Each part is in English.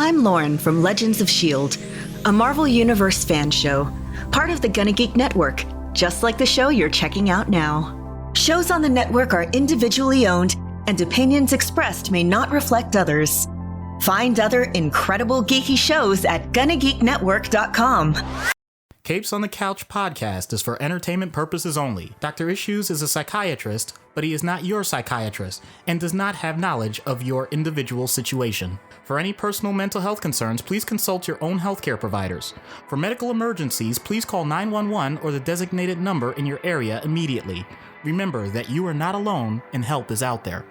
I'm Lauren from Legends of S.H.I.E.L.D., a Marvel Universe fan show, part of the Gonna Geek Network, just like the show you're checking out now. Shows on the network are individually owned, and opinions expressed may not reflect others. Find other incredible geeky shows at GonnaGeekNetwork.com. Capes on the Couch podcast is for entertainment purposes only. Dr. Issues is a psychiatrist, but he is not your psychiatrist and does not have knowledge of your individual situation. For any personal mental health concerns, please consult your own healthcare providers. For medical emergencies, please call 911 or the designated number in your area immediately. Remember that you are not alone and help is out there.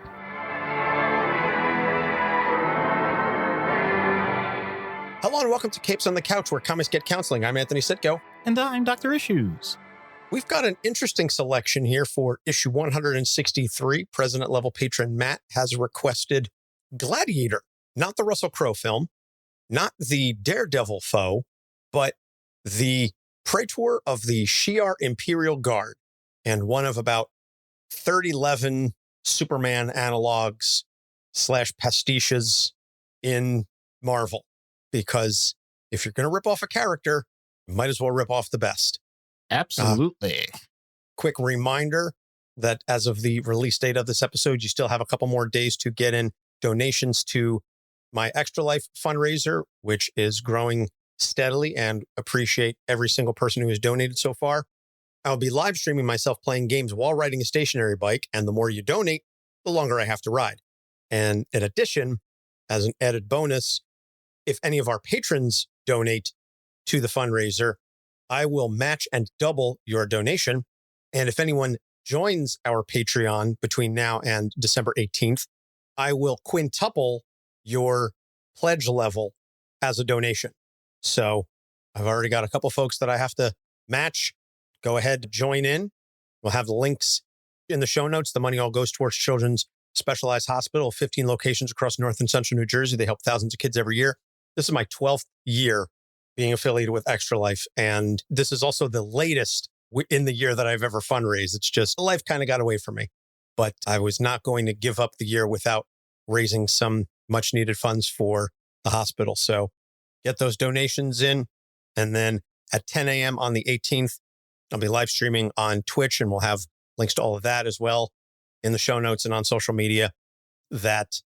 Hello and welcome to Capes on the Couch, where comics get counseling. I'm Anthony Sitko. And I'm Dr. Issues. We've got an interesting selection here for issue 163. President-level patron Matt has requested Gladiator, not the Russell Crowe film, not the Daredevil foe, but the Praetor of the Shi'ar Imperial Guard, and one of about 3011 Superman analogs / pastiches in Marvel. Because if you're going to rip off a character, you might as well rip off the best. Absolutely. Quick reminder that as of the release date of this episode, you still have a couple more days to get in donations to my Extra Life fundraiser, which is growing steadily, and appreciate every single person who has donated so far. I'll be live streaming myself playing games while riding a stationary bike, and the more you donate, the longer I have to ride. And in addition, as an added bonus, if any of our patrons donate to the fundraiser, I will match and double your donation. And if anyone joins our Patreon between now and December 18th, I will quintuple your pledge level as a donation. So I've already got a couple folks that I have to match. Go ahead, join in. We'll have the links in the show notes. The money all goes towards Children's Specialized Hospital, 15 locations across North and Central New Jersey. They help thousands of kids every year. This is my 12th year being affiliated with Extra Life, and this is also the latest in the year that I've ever fundraised. It's just life kind of got away from me, but I was not going to give up the year without raising some much needed funds for the hospital. So get those donations in, and then at 10 a.m. on the 18th, I'll be live streaming on Twitch, and we'll have links to all of that as well in the show notes and on social media, that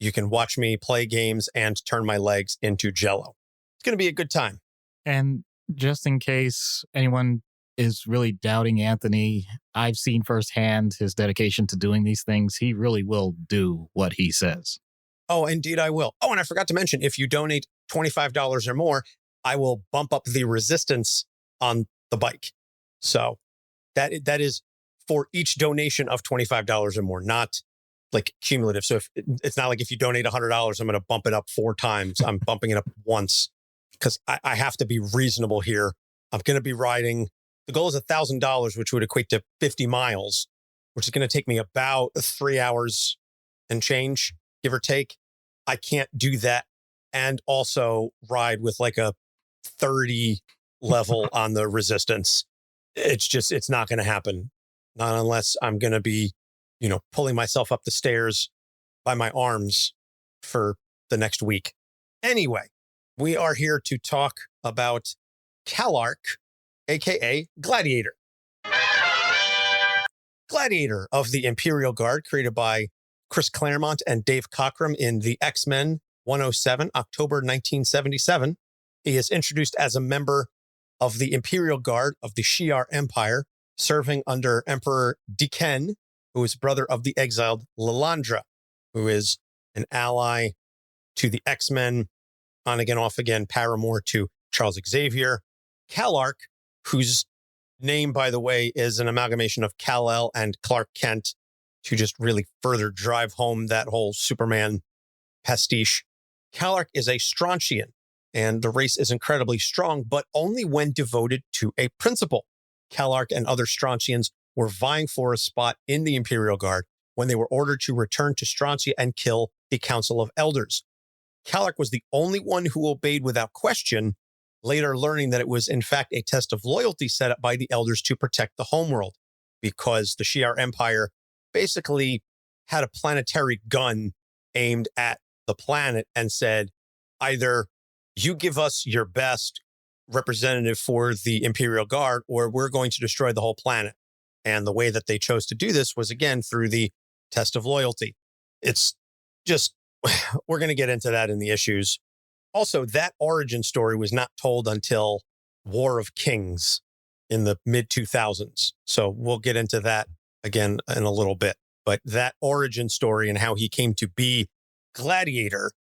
you can watch me play games and turn my legs into Jell-O. It's going to be a good time. And just in case anyone is really doubting Anthony, I've seen firsthand his dedication to doing these things. He really will do what he says. Oh, indeed I will. Oh, and I forgot to mention, if you donate $25 or more, I will bump up the resistance on the bike. So that is for each donation of $25 or more, not like cumulative. So if it's not like if you donate $100, I'm going to bump it up 4 times. I'm bumping it up once because I have to be reasonable here. I'm going to be riding. The goal is $1,000, which would equate to 50 miles, which is going to take me about 3 hours and change, give or take. I can't do that and also ride with like a 30 level on the resistance. It's not going to happen. Not unless I'm going to be, pulling myself up the stairs by my arms for the next week. Anyway, we are here to talk about Kallark, aka Gladiator. Gladiator of the Imperial Guard, created by Chris Claremont and Dave Cockrum in the X-Men 107, October 1977. He is introduced as a member of the Imperial Guard of the Shi'ar Empire, serving under Emperor Deakin, who is brother of the exiled Lilandra, who is an ally to the X-Men, on again, off again, paramour to Charles Xavier. Kallark, whose name, by the way, is an amalgamation of Kal-El and Clark Kent, to just really further drive home that whole Superman pastiche. Kallark is a Strontian, and the race is incredibly strong, but only when devoted to a principle. Kallark and other Strontians were vying for a spot in the Imperial Guard when they were ordered to return to Strontia and kill the Council of Elders. Kallark was the only one who obeyed without question, later learning that it was in fact a test of loyalty set up by the Elders to protect the homeworld, because the Shi'ar Empire basically had a planetary gun aimed at the planet and said, either you give us your best representative for the Imperial Guard, or we're going to destroy the whole planet. And the way that they chose to do this was, again, through the test of loyalty. It's just, we're going to get into that in the issues. Also, that origin story was not told until War of Kings in the mid-2000s. So we'll get into that again in a little bit. But that origin story and how he came to be Gladiator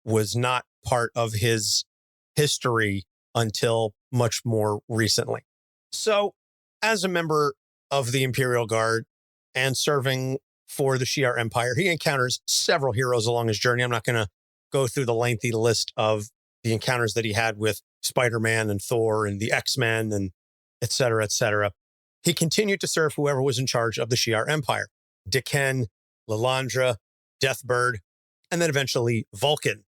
was not part of his history until much more recently. So as a member of the Imperial Guard and serving for the Shi'ar Empire, he encounters several heroes along his journey. I'm not going to go through the lengthy list of the encounters that he had with Spider-Man and Thor and the X-Men and et cetera, et cetera. He continued to serve whoever was in charge of the Shi'ar Empire. Diken, Lilandra, Deathbird, and then eventually Vulcan,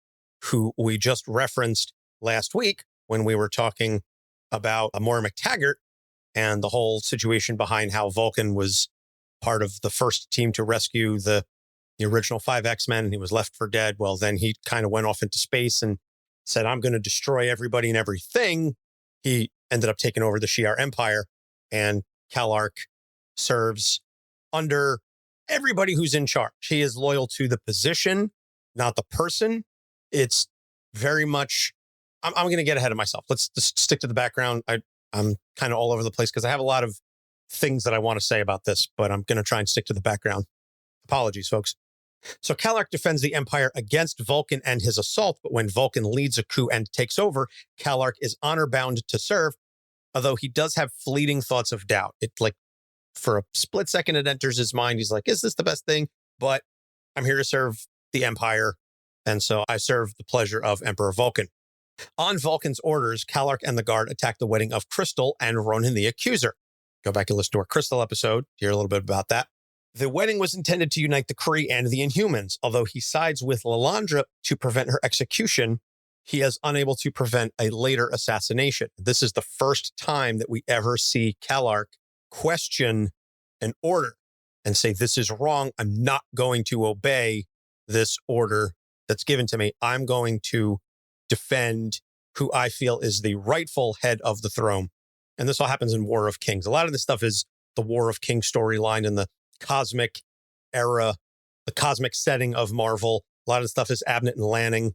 who we just referenced last week when we were talking about Moira McTaggart and the whole situation behind how Vulcan was part of the first team to rescue the original 5 X-Men, and he was left for dead. Well, then he kind of went off into space and said, I'm going to destroy everybody and everything. He ended up taking over the Shi'ar Empire, and Kallark serves under everybody who's in charge. He is loyal to the position, not the person. It's very much, I'm going to get ahead of myself. Let's just stick to the background. I'm kind of all over the place because I have a lot of things that I want to say about this, but I'm going to try and stick to the background. Apologies, folks. So Kallark defends the Empire against Vulcan and his assault, but when Vulcan leads a coup and takes over, Kallark is honor-bound to serve, although he does have fleeting thoughts of doubt. It, like, for a split second, it enters his mind. He's like, is this the best thing? But I'm here to serve the Empire, and so I serve the pleasure of Emperor Vulcan. On Vulcan's orders, Kallark and the Guard attack the wedding of Crystal and Ronan the Accuser. Go back and listen to our Crystal episode to hear a little bit about that. The wedding was intended to unite the Kree and the Inhumans. Although he sides with Lilandra to prevent her execution, he is unable to prevent a later assassination. This is the first time that we ever see Kallark question an order and say, this is wrong. I'm not going to obey this order that's given to me. I'm going to defend who I feel is the rightful head of the throne. And this all happens in War of Kings. A lot of this stuff is the War of Kings storyline in the cosmic era, the cosmic setting of Marvel. A lot of the stuff is Abnett and Lanning.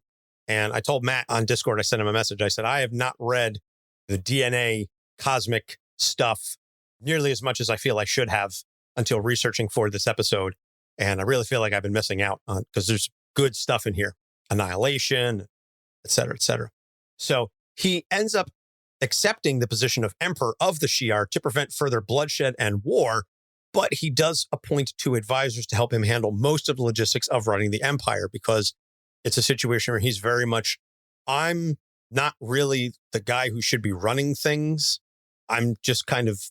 And I told Matt on Discord, I sent him a message. I said, I have not read the DNA cosmic stuff nearly as much as I feel I should have until researching for this episode. And I really feel like I've been missing out on, because there's good stuff in here. Annihilation, et cetera, et cetera. So he ends up accepting the position of Emperor of the Shi'ar to prevent further bloodshed and war, but he does appoint 2 advisors to help him handle most of the logistics of running the Empire, because it's a situation where he's very much, I'm not really the guy who should be running things. I'm just kind of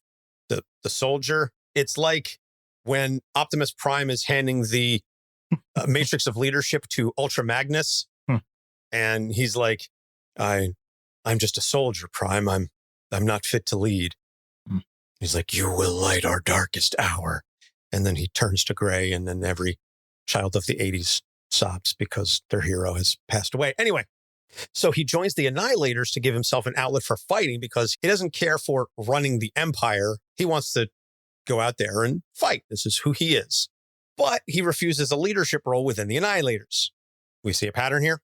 the soldier. It's like when Optimus Prime is handing the matrix of leadership to Ultra Magnus, and he's like, I'm just a soldier, Prime. I'm not fit to lead. He's like, you will light our darkest hour. And then he turns to gray, and then every child of the 80s sobs because their hero has passed away. Anyway, so he joins the Annihilators to give himself an outlet for fighting, because he doesn't care for running the Empire. He wants to go out there and fight. This is who he is. But he refuses a leadership role within the Annihilators. We see a pattern here.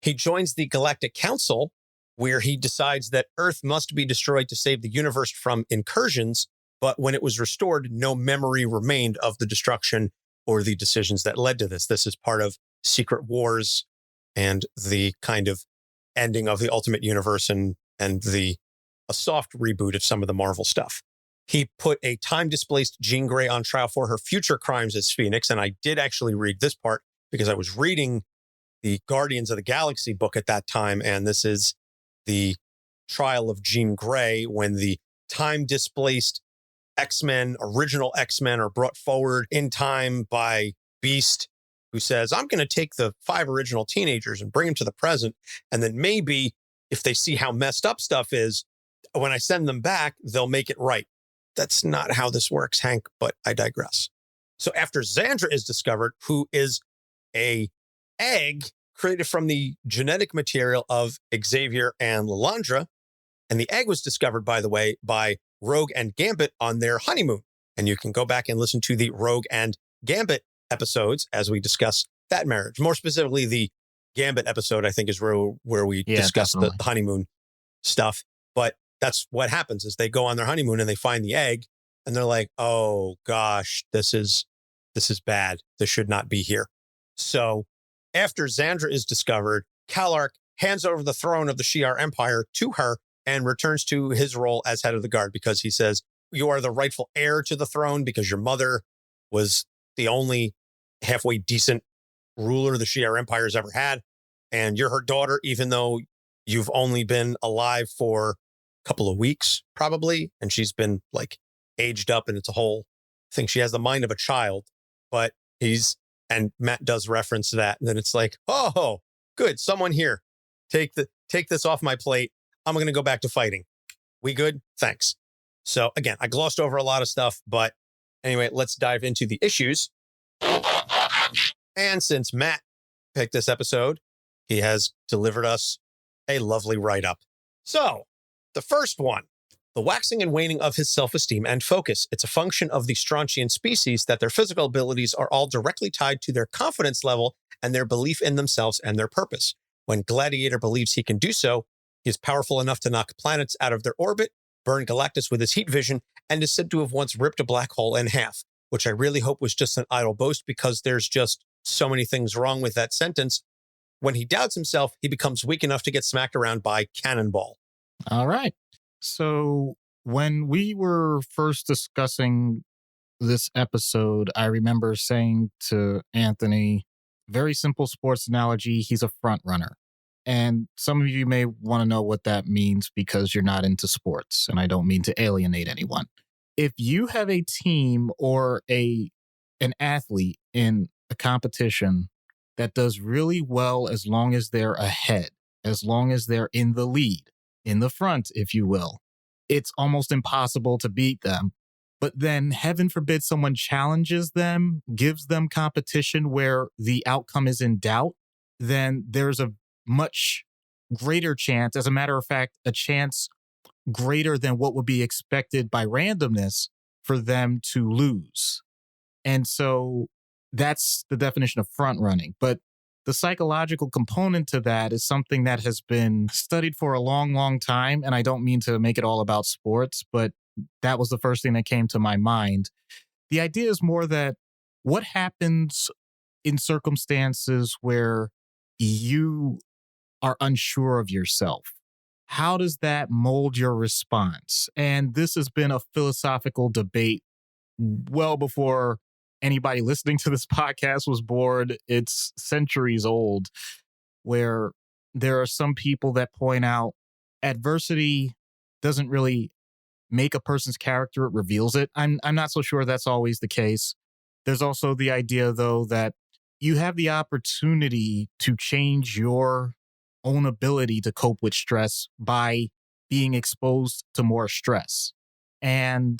He joins the Galactic Council, where he decides that Earth must be destroyed to save the universe from incursions. But when it was restored, no memory remained of the destruction or the decisions that led to this. This is part of Secret Wars and the kind of ending of the Ultimate Universe and a soft reboot of some of the Marvel stuff. He put a time-displaced Jean Grey on trial for her future crimes as Phoenix. And I did actually read this part because I was reading the Guardians of the Galaxy book at that time. And this is the trial of Jean Grey when the time-displaced X-Men, original X-Men, are brought forward in time by Beast, who says, I'm going to take the 5 original teenagers and bring them to the present. And then maybe if they see how messed up stuff is, when I send them back, they'll make it right. That's not how this works, Hank, but I digress. So after Xandra is discovered, who is a egg created from the genetic material of Xavier and Lilandra. And the egg was discovered, by the way, by Rogue and Gambit on their honeymoon. And you can go back and listen to the Rogue and Gambit episodes as we discuss that marriage. More specifically, the Gambit episode, I think, is where we discuss the honeymoon stuff. But that's what happens is they go on their honeymoon and they find the egg and they're like, oh gosh, this is bad. This should not be here. So after Xandra is discovered, Kallark hands over the throne of the Shi'ar Empire to her and returns to his role as head of the guard because he says, you are the rightful heir to the throne because your mother was the only halfway decent ruler the Shi'ar Empire has ever had. And you're her daughter, even though you've only been alive for a couple of weeks, probably. And she's been like aged up and it's a whole thing. She has the mind of a child, but and Matt does reference that. And then it's like, oh, good. Someone here. Take this off my plate. I'm going to go back to fighting. We good? Thanks. So again, I glossed over a lot of stuff, but anyway, let's dive into the issues. And since Matt picked this episode, he has delivered us a lovely write-up. So the first one, the waxing and waning of his self-esteem and focus. It's a function of the Strontian species that their physical abilities are all directly tied to their confidence level and their belief in themselves and their purpose. When Gladiator believes he can do so, he is powerful enough to knock planets out of their orbit, burn Galactus with his heat vision, and is said to have once ripped a black hole in half, which I really hope was just an idle boast because there's just so many things wrong with that sentence. When he doubts himself, he becomes weak enough to get smacked around by Cannonball. All right. So when we were first discussing this episode, I remember saying to Anthony, very simple sports analogy, he's a front runner. And some of you may want to know what that means because you're not into sports, and I don't mean to alienate anyone. If you have a team or an athlete in a competition that does really well as long as they're ahead, as long as they're in the lead, in the front, if you will, it's almost impossible to beat them. But then, heaven forbid, someone challenges them, gives them competition where the outcome is in doubt, then there's a much greater chance, as a matter of fact, a chance greater than what would be expected by randomness for them to lose. And so that's the definition of front running. But the psychological component to that is something that has been studied for a long, long time. And I don't mean to make it all about sports, but that was the first thing that came to my mind. The idea is more that what happens in circumstances where you are unsure of yourself? How does that mold your response? And this has been a philosophical debate well before anybody listening to this podcast was born. It's centuries old, where there are some people that point out adversity doesn't really make a person's character, it reveals it. I'm not so sure that's always the case. There's also the idea, though, that you have the opportunity to change your own ability to cope with stress by being exposed to more stress. And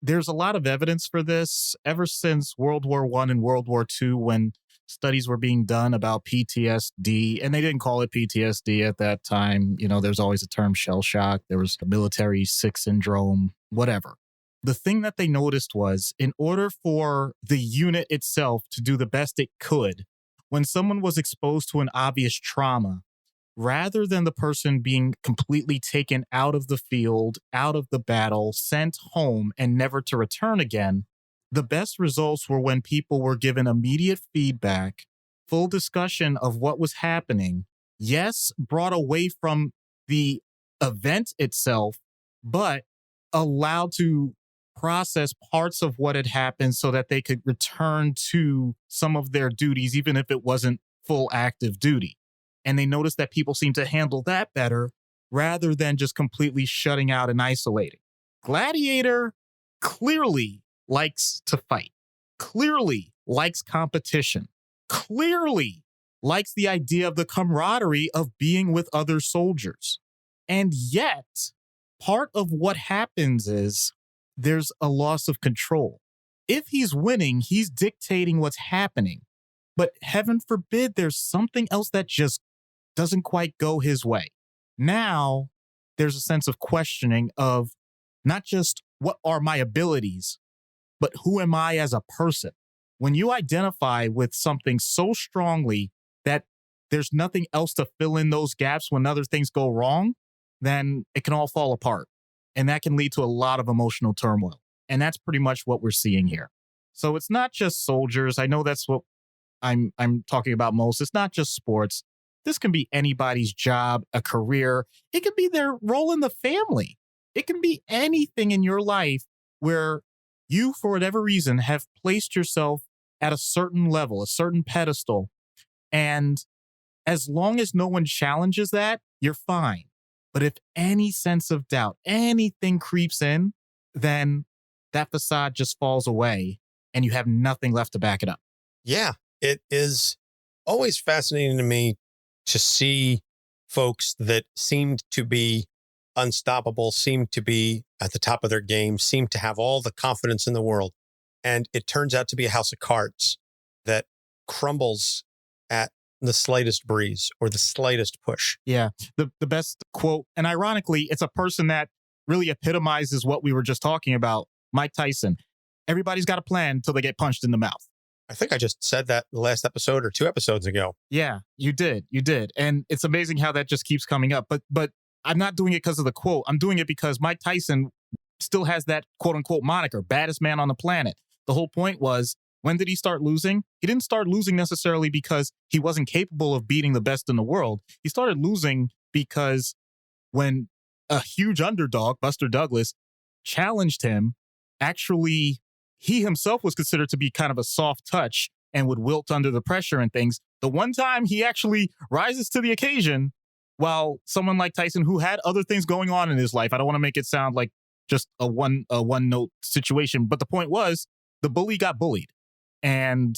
there's a lot of evidence for this ever since World War I and World War II, when studies were being done about PTSD, and they didn't call it PTSD at that time. You know, there's always a term shell shock. There was military sick syndrome, whatever. The thing that they noticed was, in order for the unit itself to do the best it could, when someone was exposed to an obvious trauma, rather than the person being completely taken out of the field, out of the battle, sent home, and never to return again, the best results were when people were given immediate feedback, full discussion of what was happening. Yes, brought away from the event itself, but allowed to process parts of what had happened so that they could return to some of their duties, even if it wasn't full active duty. And they noticed that people seemed to handle that better rather than just completely shutting out and isolating. Gladiator clearly likes to fight, clearly likes competition, clearly likes the idea of the camaraderie of being with other soldiers. And yet, part of what happens is there's a loss of control. If he's winning, he's dictating what's happening. But heaven forbid there's something else that just doesn't quite go his way. Now there's a sense of questioning of not just what are my abilities, but who am I as a person? When you identify with something so strongly that there's nothing else to fill in those gaps when other things go wrong, then it can all fall apart. And that can lead to a lot of emotional turmoil. And that's pretty much what we're seeing here. So it's not just soldiers. I know that's what I'm talking about most. It's not just sports. This can be anybody's job, a career. It can be their role in the family. It can be anything in your life where you, for whatever reason, have placed yourself at a certain level, a certain pedestal. And as long as no one challenges that, you're fine. But if any sense of doubt, anything creeps in, then that facade just falls away and you have nothing left to back it up. Yeah, it is always fascinating to me to see folks that seemed to be unstoppable, seemed to be at the top of their game, seemed to have all the confidence in the world. And it turns out to be a house of cards that crumbles at the slightest breeze or the slightest push. Yeah, the best quote, and ironically, it's a person that really epitomizes what we were just talking about, Mike Tyson. Everybody's got a plan until they get punched in the mouth. I think I just said that the last episode or 2 episodes ago. Yeah, you did. And it's amazing how that just keeps coming up. But I'm not doing it because of the quote. I'm doing it because Mike Tyson still has that quote unquote moniker, baddest man on the planet. The whole point was, when did he start losing? He didn't start losing necessarily because he wasn't capable of beating the best in the world. He started losing because when a huge underdog, Buster Douglas, challenged him, actually, he himself was considered to be kind of a soft touch and would wilt under the pressure and things. The one time he actually rises to the occasion, while someone like Tyson, who had other things going on in his life, I don't want to make it sound like just a one note situation, but the point was the bully got bullied. And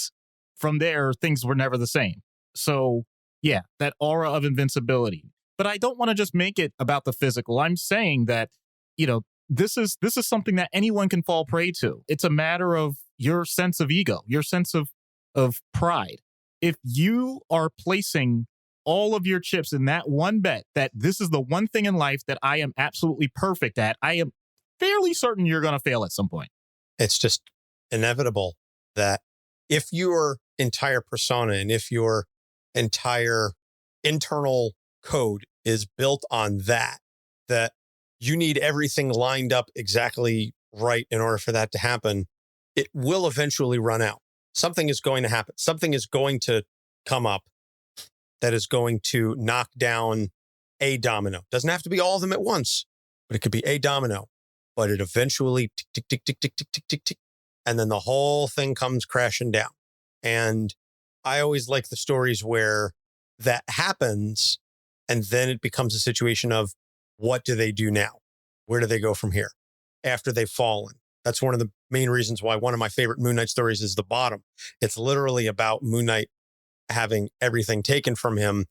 from there, things were never the same. So yeah, that aura of invincibility. But I don't want to just make it about the physical. I'm saying that, this is something that anyone can fall prey to. It's a matter of your sense of ego, your sense of pride. If you are placing all of your chips in that one bet that this is the one thing in life that I am absolutely perfect at, I am fairly certain you're going to fail at some point. It's just inevitable that if your entire persona and if your entire internal code is built on that you need everything lined up exactly right in order for that to happen, it will eventually run out. Something is going to happen. Something is going to come up that is going to knock down a domino. Doesn't have to be all of them at once, but it could be a domino. But it eventually tick, tick, tick, tick, tick, tick, tick, tick, and then the whole thing comes crashing down. And I always like the stories where that happens, and then it becomes a situation of, what do they do now? Where do they go from here after they've fallen? That's one of the main reasons why one of my favorite Moon Knight stories is The Bottom. It's literally about Moon Knight having everything taken from him,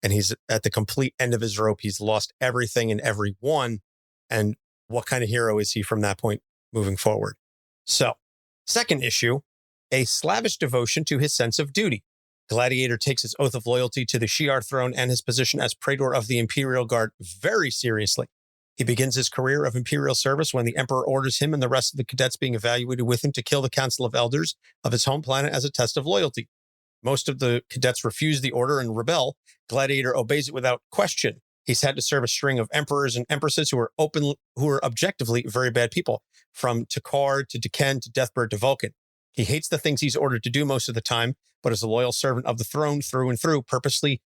and he's at the complete end of his rope. He's lost everything and everyone. And what kind of hero is he from that point moving forward? So, second issue, a slavish devotion to his sense of duty. Gladiator takes his oath of loyalty to the Shi'ar throne and his position as Praetor of the Imperial Guard very seriously. He begins his career of Imperial service when the Emperor orders him and the rest of the cadets being evaluated with him to kill the Council of Elders of his home planet as a test of loyalty. Most of the cadets refuse the order and rebel. Gladiator obeys it without question. He's had to serve a string of emperors and empresses who are objectively very bad people, from Takar to Deken to Deathbird to Vulcan. He hates the things he's ordered to do most of the time, but is a loyal servant of the throne through and through, purposely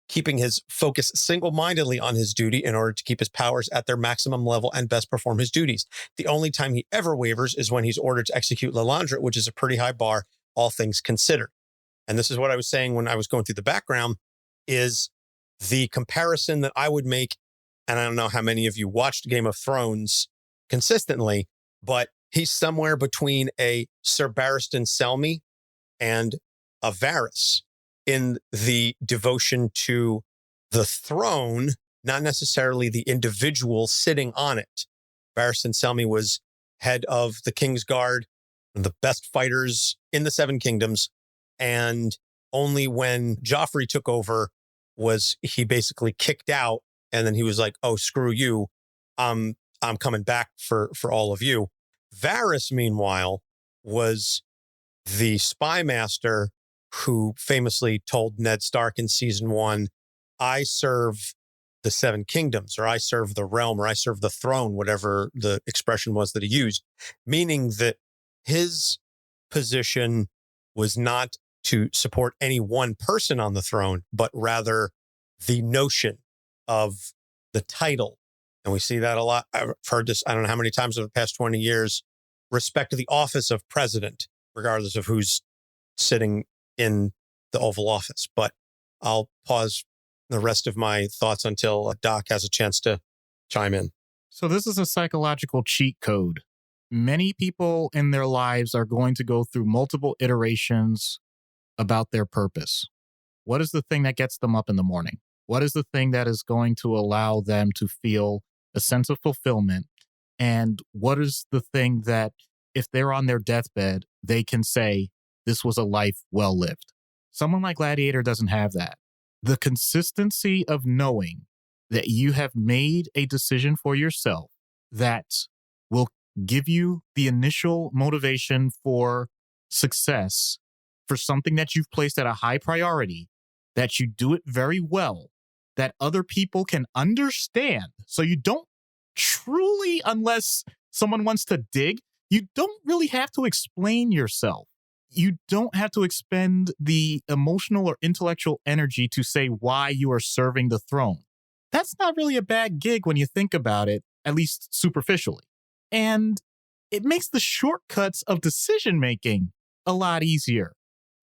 keeping his focus single-mindedly on his duty in order to keep his powers at their maximum level and best perform his duties. The only time he ever wavers is when he's ordered to execute Lilandra, which is a pretty high bar, all things considered. And this is what I was saying when I was going through the background, is the comparison that I would make, and I don't know how many of you watched Game of Thrones consistently, but he's somewhere between a Sir Barristan Selmy and a Varys in the devotion to the throne, not necessarily the individual sitting on it. Barristan Selmy was head of the King's Guard, one of the best fighters in the Seven Kingdoms, and only when Joffrey took over was he basically kicked out. And then he was like, oh, screw you. I'm coming back for all of you. Varys, meanwhile, was the spy master who famously told Ned Stark in season 1, I serve the Seven Kingdoms, or I serve the realm, or I serve the throne, whatever the expression was that he used, meaning that his position was not to support any one person on the throne, but rather the notion of the title. And we see that a lot. I've heard this, I don't know how many times over the past 20 years, respect to the office of president, regardless of who's sitting in the Oval Office. But I'll pause the rest of my thoughts until Doc has a chance to chime in. So this is a psychological cheat code. Many people in their lives are going to go through multiple iterations about their purpose. What is the thing that gets them up in the morning? What is the thing that is going to allow them to feel a sense of fulfillment? And what is the thing that, if they're on their deathbed, they can say, this was a life well lived? Someone like Gladiator doesn't have that. The consistency of knowing that you have made a decision for yourself that will give you the initial motivation for success for something that you've placed at a high priority, that you do it very well, that other people can understand. So you don't truly, unless someone wants to dig, you don't really have to explain yourself. You don't have to expend the emotional or intellectual energy to say why you are serving the throne. That's not really a bad gig when you think about it, at least superficially. And it makes the shortcuts of decision-making a lot easier.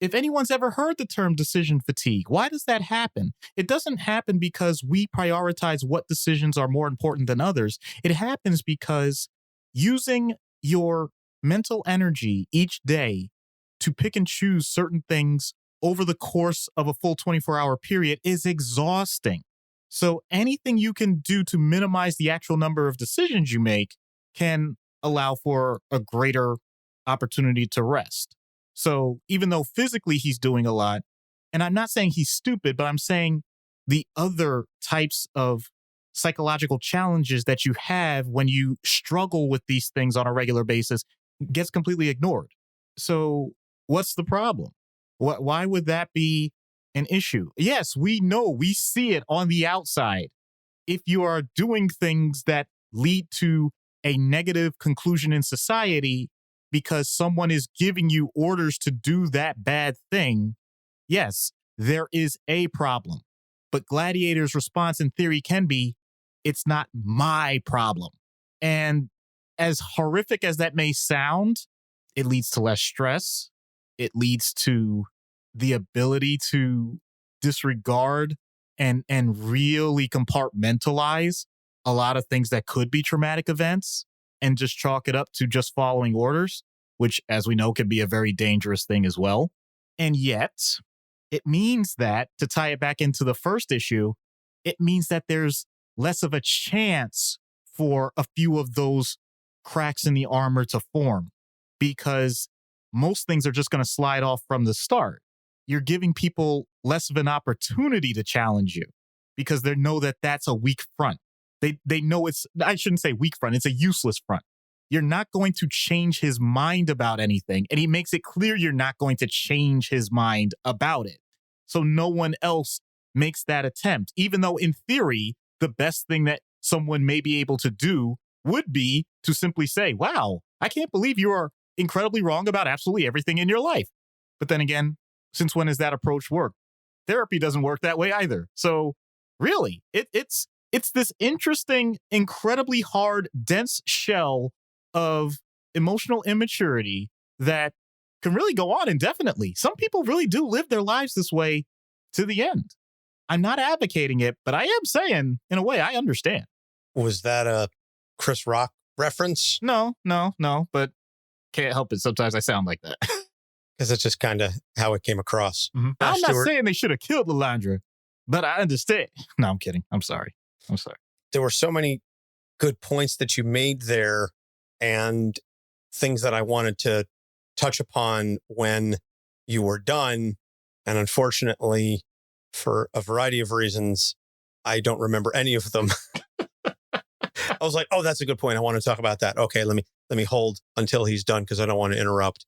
If anyone's ever heard the term decision fatigue, why does that happen? It doesn't happen because we prioritize what decisions are more important than others. It happens because using your mental energy each day to pick and choose certain things over the course of a full 24-hour period is exhausting. So anything you can do to minimize the actual number of decisions you make can allow for a greater opportunity to rest. So even though physically he's doing a lot, and I'm not saying he's stupid, but I'm saying the other types of psychological challenges that you have when you struggle with these things on a regular basis gets completely ignored. So what's the problem? Why would that be an issue? Yes, we know, we see it on the outside. If you are doing things that lead to a negative conclusion in society because someone is giving you orders to do that bad thing, yes, there is a problem. But Gladiator's response in theory can be, it's not my problem. And as horrific as that may sound, it leads to less stress. It leads to the ability to disregard and really compartmentalize a lot of things that could be traumatic events and just chalk it up to just following orders, which, as we know, can be a very dangerous thing as well. And yet, it means that, to tie it back into the first issue, it means that there's less of a chance for a few of those cracks in the armor to form, because most things are just going to slide off from the start. You're giving people less of an opportunity to challenge you because they know that that's a weak front. They know it's, I shouldn't say weak front, it's a useless front. You're not going to change his mind about anything. And he makes it clear you're not going to change his mind about it. So no one else makes that attempt, even though in theory, the best thing that someone may be able to do would be to simply say, wow, I can't believe you are incredibly wrong about absolutely everything in your life. But then again, since when has that approach worked? Therapy doesn't work that way either. So really, it's this interesting, incredibly hard, dense shell of emotional immaturity that can really go on indefinitely. Some people really do live their lives this way to the end. I'm not advocating it, but I am saying, in a way, I understand. Was that a Chris Rock reference? No, but can't help it. Sometimes I sound like that. Because it's just kind of how it came across. Mm-hmm. I'm not saying they should have killed Lilandra, but I understand. No, I'm kidding. I'm sorry. There were so many good points that you made there and things that I wanted to touch upon when you were done. And unfortunately, for a variety of reasons, I don't remember any of them. I was like, oh, that's a good point. I want to talk about that. Okay, let me hold until he's done because I don't want to interrupt.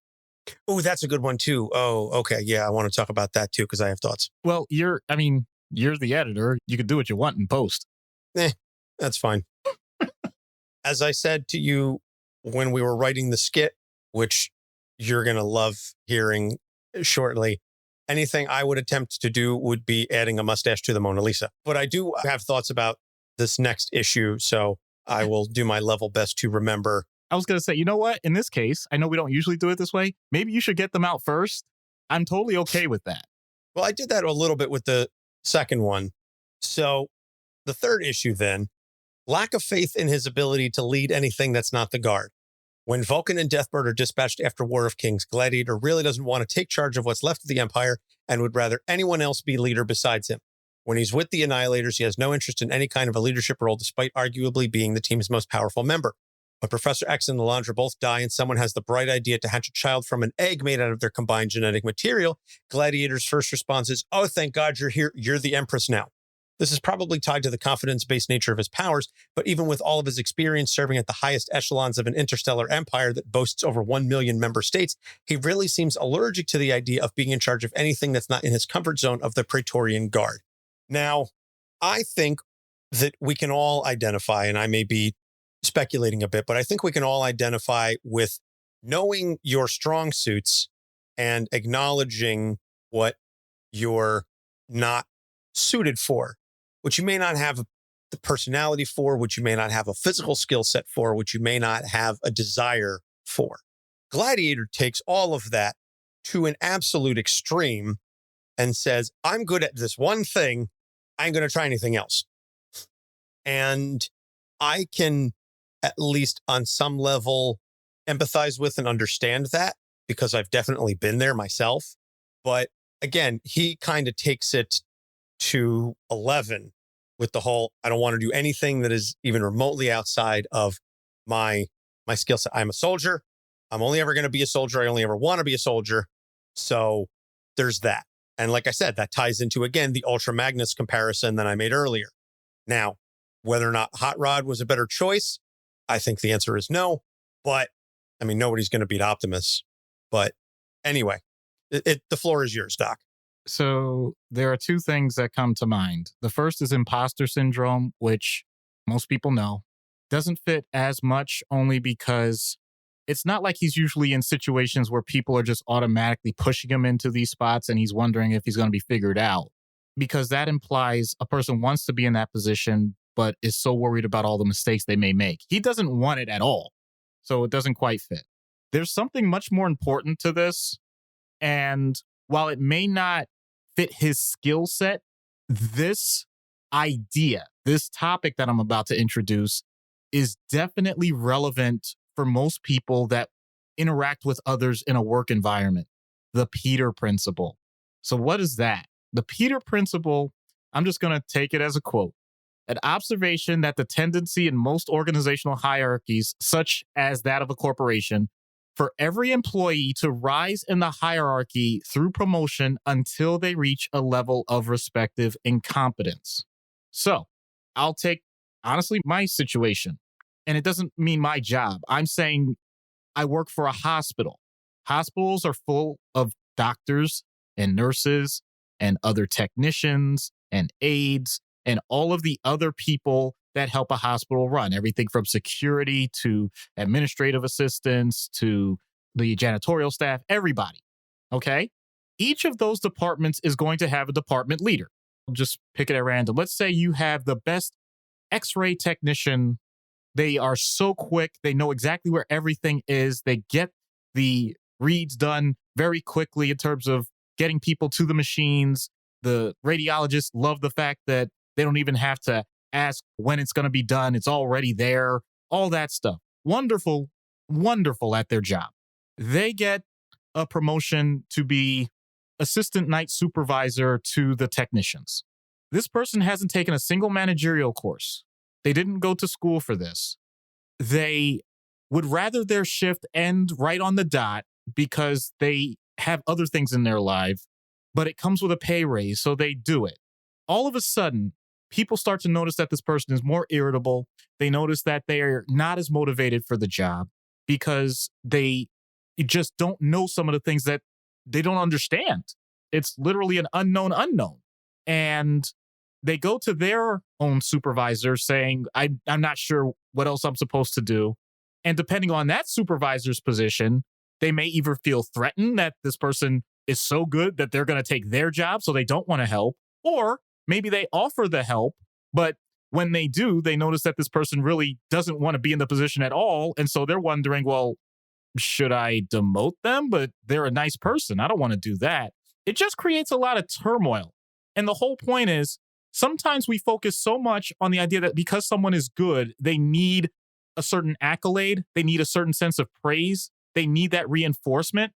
Oh, that's a good one too. Oh, okay. Yeah, I want to talk about that too because I have thoughts. Well, you're the editor. You can do what you want in post. That's fine. As I said to you when we were writing the skit, which you're going to love hearing shortly, anything I would attempt to do would be adding a mustache to the Mona Lisa. But I do have thoughts about this next issue, so I will do my level best to remember. I was going to say, you know what? In this case, I know we don't usually do it this way. Maybe you should get them out first. I'm totally okay with that. Well, I did that a little bit with the second one. So the third issue then, lack of faith in his ability to lead anything that's not the Guard. When Vulcan and Deathbird are dispatched after War of Kings, Gladiator really doesn't want to take charge of what's left of the Empire and would rather anyone else be leader besides him. When he's with the Annihilators, he has no interest in any kind of a leadership role, despite arguably being the team's most powerful member. When Professor X and Lilandra both die and someone has the bright idea to hatch a child from an egg made out of their combined genetic material, Gladiator's first response is, oh, thank God you're here. You're the Empress now. This is probably tied to the confidence-based nature of his powers, but even with all of his experience serving at the highest echelons of an interstellar empire that boasts over 1 million member states, he really seems allergic to the idea of being in charge of anything that's not in his comfort zone of the Praetorian Guard. Now, I think that we can all identify, and I may be speculating a bit, but I think we can all identify with knowing your strong suits and acknowledging what you're not suited for, which you may not have the personality for, which you may not have a physical skill set for, which you may not have a desire for. Gladiator takes all of that to an absolute extreme and says, I'm good at this one thing. I ain't going to try anything else. And I can, at least on some level, empathize with and understand that because I've definitely been there myself. But again, he kind of takes it to 11 with the whole, I don't want to do anything that is even remotely outside of my skill set. I'm a soldier. I'm only ever going to be a soldier. I only ever want to be a soldier. So there's that. And like I said, that ties into, again, the Ultra Magnus comparison that I made earlier. Now, whether or not Hot Rod was a better choice, I think the answer is no. But, I mean, nobody's going to beat Optimus. But anyway, the floor is yours, Doc. So there are two things that come to mind. The first is imposter syndrome, which most people know. Doesn't fit as much only because it's not like he's usually in situations where people are just automatically pushing him into these spots and he's wondering if he's going to be figured out. Because that implies a person wants to be in that position, but is so worried about all the mistakes they may make. He doesn't want it at all. So it doesn't quite fit. There's something much more important to this. And while it may not fit his skill set, this idea, this topic that I'm about to introduce is definitely relevant for most people that interact with others in a work environment. The Peter Principle. So what is that? The Peter Principle, I'm just going to take it as a quote. An observation that the tendency in most organizational hierarchies, such as that of a corporation, for every employee to rise in the hierarchy through promotion until they reach a level of respective incompetence. So I'll take, honestly, my situation. And it doesn't mean my job. I'm saying I work for a hospital. Hospitals are full of doctors and nurses and other technicians and aides and all of the other people that help a hospital run. Everything from security to administrative assistants to the janitorial staff, everybody. Okay? Each of those departments is going to have a department leader. I'll just pick it at random. Let's say you have the best X-ray technician. They are so quick. They know exactly where everything is. They get the reads done very quickly in terms of getting people to the machines. The radiologists love the fact that they don't even have to ask when it's going to be done. It's already there. All that stuff. Wonderful, wonderful at their job. They get a promotion to be assistant night supervisor to the technicians. This person hasn't taken a single managerial course. They didn't go to school for this. They would rather their shift end right on the dot because they have other things in their life. but it comes with a pay raise, so they do it. All of a sudden, people start to notice that this person is more irritable. They notice that they are not as motivated for the job because they just don't know some of the things that they don't understand. It's literally an unknown. And they go to their own supervisor saying, I'm not sure what else I'm supposed to do. And depending on that supervisor's position, they may either feel threatened that this person is so good that they're going to take their job, so they don't want to help. Or maybe they offer the help, but when they do, they notice that this person really doesn't want to be in the position at all. And so they're wondering, well, should I demote them? But they're a nice person. I don't want to do that. It just creates a lot of turmoil. And the whole point is, sometimes we focus so much on the idea that because someone is good, they need a certain accolade, they need a certain sense of praise, they need that reinforcement.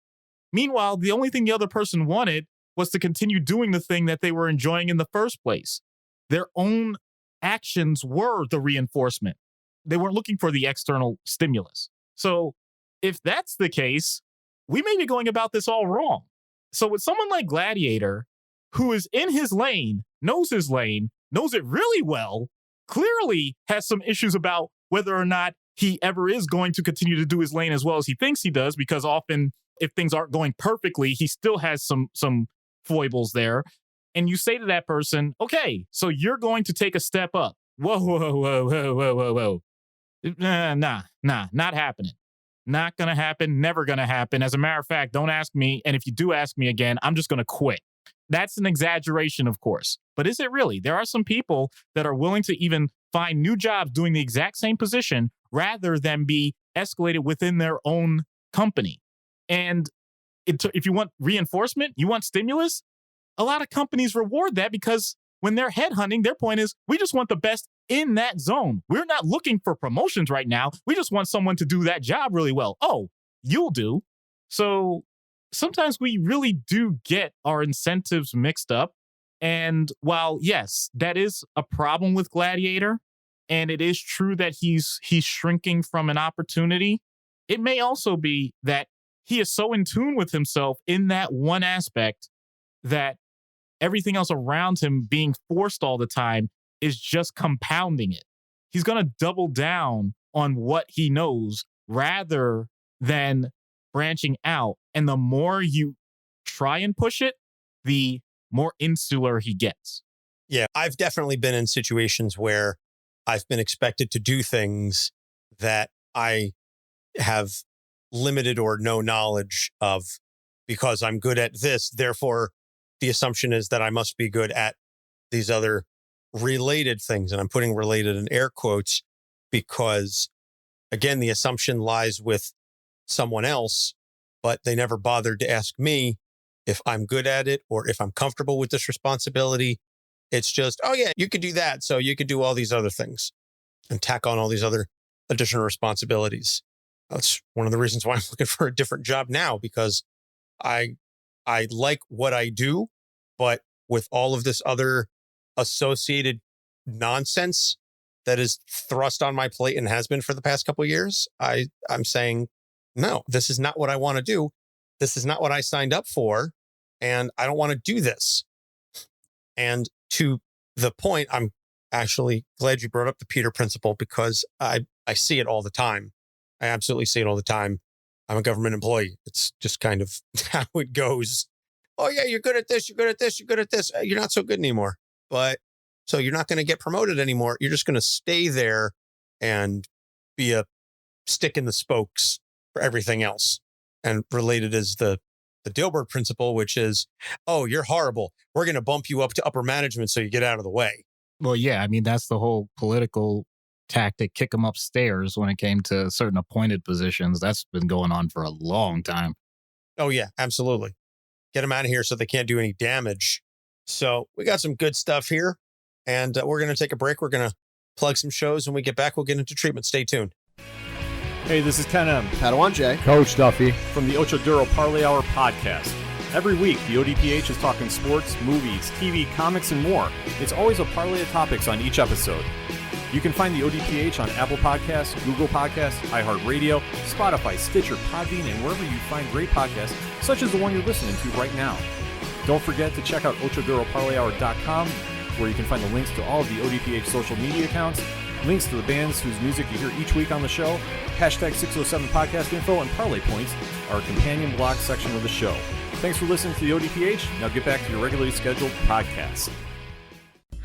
Meanwhile, the only thing the other person wanted was to continue doing the thing that they were enjoying in the first place. Their own actions were the reinforcement. They weren't looking for the external stimulus. So if that's the case, we may be going about this all wrong. So with someone like Gladiator, who is in his lane, knows it really well, clearly has some issues about whether or not he ever is going to continue to do his lane as well as he thinks he does, because often if things aren't going perfectly, he still has some foibles there. And you say to that person, okay, so you're going to take a step up. Whoa. Nah, not happening. Not going to happen, never going to happen. As a matter of fact, don't ask me. And if you do ask me again, I'm just going to quit. That's an exaggeration, of course. But is it really? There are some people that are willing to even find new jobs doing the exact same position rather than be escalated within their own company. And if you want reinforcement, you want stimulus, a lot of companies reward that because when they're headhunting, their point is, we just want the best in that zone. We're not looking for promotions right now. We just want someone to do that job really well. Oh, you'll do. So sometimes we really do get our incentives mixed up. And while, yes, that is a problem with Gladiator, and it is true that he's shrinking from an opportunity, it may also be that he is so in tune with himself in that one aspect that everything else around him being forced all the time is just compounding it. He's going to double down on what he knows rather than branching out. And the more you try and push it, the more insular he gets. Yeah, I've definitely been in situations where I've been expected to do things that I have limited or no knowledge of because I'm good at this. Therefore, the assumption is that I must be good at these other related things. And I'm putting related in air quotes because, again, the assumption lies with someone else, but they never bothered to ask me if I'm good at it or if I'm comfortable with this responsibility. It's just, oh yeah, you could do that. So you could do all these other things and tack on all these other additional responsibilities. That's one of the reasons why I'm looking for a different job now, because I like what I do, but with all of this other associated nonsense that is thrust on my plate and has been for the past couple of years, I'm saying, no, this is not what I want to do. This is not what I signed up for. And I don't want to do this. And to the point, I'm actually glad you brought up the Peter principle, because I see it all the time. I absolutely see it all the time. I'm a government employee. It's just kind of how it goes. Oh yeah, you're good at this. You're good at this. You're good at this. You're not so good anymore. But so you're not going to get promoted anymore. You're just going to stay there and be a stick in the spokes for everything else. And related is the Deathbird principle, which is, oh, you're horrible. We're going to bump you up to upper management so you get out of the way. Well, yeah, I mean, that's the whole political tactic, kick them upstairs when it came to certain appointed positions. That's been going on for a long time. Oh, yeah, absolutely. Get them out of here so they can't do any damage. So we got some good stuff here, and we're going to take a break. We're going to plug some shows. When we get back, we'll get into treatment. Stay tuned. Hey, this is Ken M. Padawan J. Coach Duffy from the Ocho Duro Parlay Hour podcast. Every week, the ODPH is talking sports, movies, TV, comics, and more. It's always a parlay of topics on each episode. You can find the ODPH on Apple Podcasts, Google Podcasts, iHeartRadio, Spotify, Stitcher, Podbean, and wherever you find great podcasts, such as the one you're listening to right now. Don't forget to check out ochoduroparlayhour.com, where you can find the links to all of the ODPH social media accounts, links to the bands whose music you hear each week on the show, hashtag 607 podcast info, and parlay points, our companion blog section of the show. Thanks for listening to the ODPH. Now get back to your regularly scheduled podcast.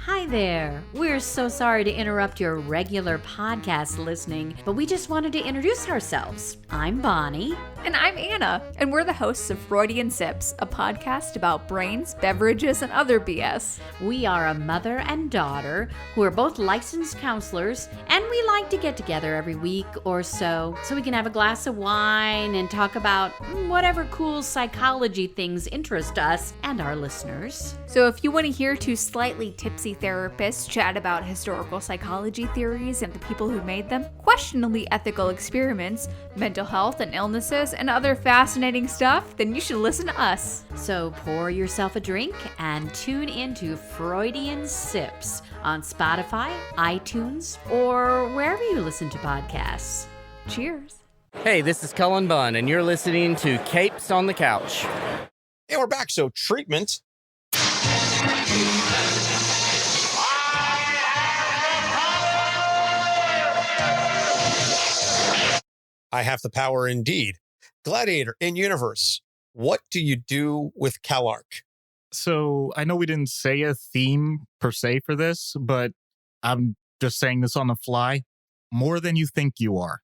Hi there. We're so sorry to interrupt your regular podcast listening, but we just wanted to introduce ourselves. I'm Bonnie. And I'm Anna, and we're the hosts of Freudian Sips, a podcast about brains, beverages, and other BS. We are a mother and daughter who are both licensed counselors, and we like to get together every week or so we can have a glass of wine and talk about whatever cool psychology things interest us and our listeners. So if you want to hear two slightly tipsy therapists chat about historical psychology theories and the people who made them, questionably ethical experiments, mental health and illnesses, and other fascinating stuff, then you should listen to us. So pour yourself a drink and tune into Freudian Sips on Spotify, iTunes, or wherever you listen to podcasts. Cheers. Hey, this is Cullen Bunn, and you're listening to Capes on the Couch. Hey, we're back. So treatment. I have the power indeed. Gladiator in universe. What do you do with Kallark? So I know we didn't say a theme per se for this, but I'm just saying this on the fly. More than you think you are.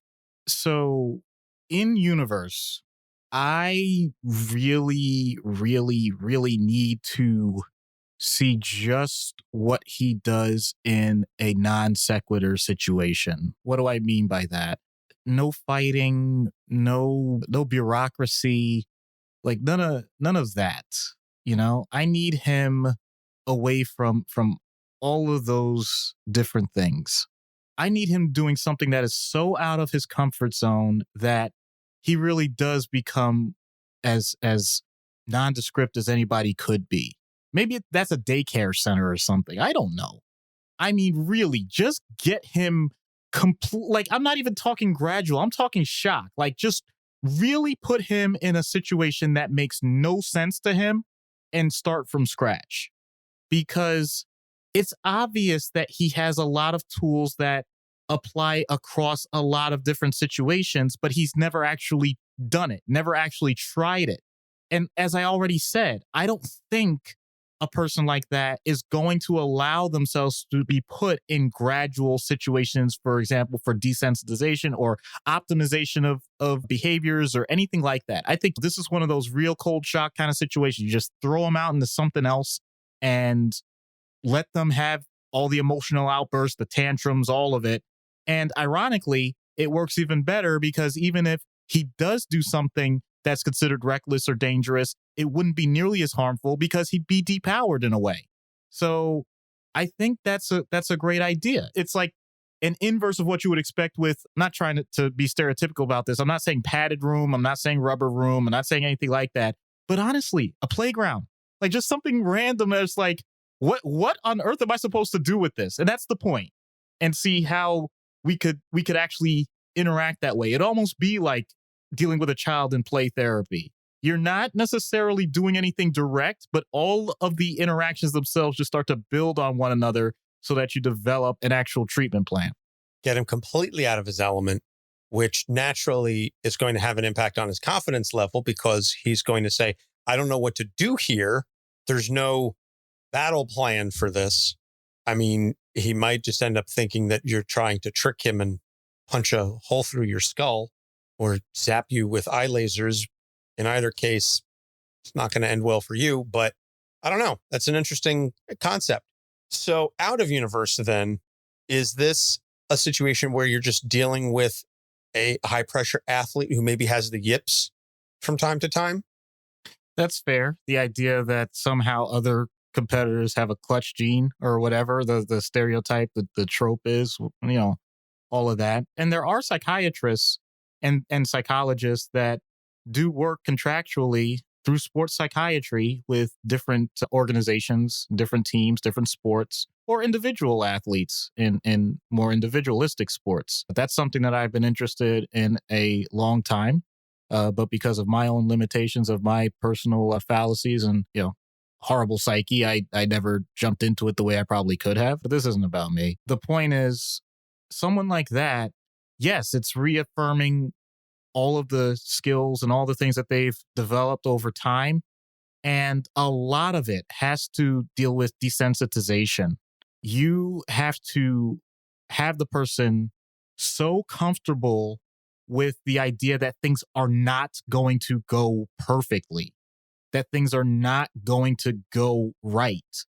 So in universe, I really need to see just what he does in a non sequitur situation. What do I mean by that? No fighting, no bureaucracy, like none of that. You know, I need him away from all of those different things. I need him doing something that is so out of his comfort zone that he really does become as nondescript as anybody could be. Maybe that's a daycare center or something. I don't know. I mean, really, just get him like, I'm not even talking gradual. I'm talking shock. Like, just really put him in a situation that makes no sense to him and start from scratch. Because it's obvious that he has a lot of tools that apply across a lot of different situations, but he's never actually done it, never actually tried it. And as I already said, I don't think a person like that is going to allow themselves to be put in gradual situations, for example, for desensitization or optimization of behaviors or anything like that. I think this is one of those real cold shock kind of situations. You just throw them out into something else and let them have all the emotional outbursts, the tantrums, all of it. And ironically, it works even better because even if he does do something that's considered reckless or dangerous, it wouldn't be nearly as harmful because he'd be depowered in a way. So I think that's a great idea. It's like an inverse of what you would expect with, not trying to be stereotypical about this. I'm not saying padded room. I'm not saying rubber room. I'm not saying anything like that. But honestly, a playground, like just something random that's like, what on earth am I supposed to do with this? And that's the point. And see how we could actually interact that way. It'd almost be like dealing with a child in play therapy. You're not necessarily doing anything direct, but all of the interactions themselves just start to build on one another so that you develop an actual treatment plan. Get him completely out of his element, which naturally is going to have an impact on his confidence level because he's going to say, I don't know what to do here. There's no battle plan for this. I mean, he might just end up thinking that you're trying to trick him and punch a hole through your skull or zap you with eye lasers. In either case, it's not going to end well for you, but I don't know. That's an interesting concept. So out of universe then, is this a situation where you're just dealing with a high pressure athlete who maybe has the yips from time to time? That's fair. The idea that somehow other competitors have a clutch gene or whatever, the stereotype, the trope is, all of that. And there are psychiatrists and psychologists that do work contractually through sports psychiatry with different organizations, different teams, different sports, or individual athletes in more individualistic sports. That's something that I've been interested in a long time. But because of my own limitations of my personal fallacies and, horrible psyche. I never jumped into it the way I probably could have, but this isn't about me. The point is, someone like that, yes, it's reaffirming all of the skills and all the things that they've developed over time. And a lot of it has to deal with desensitization. You have to have the person so comfortable with the idea that things are not going to go perfectly, that things are not going to go right,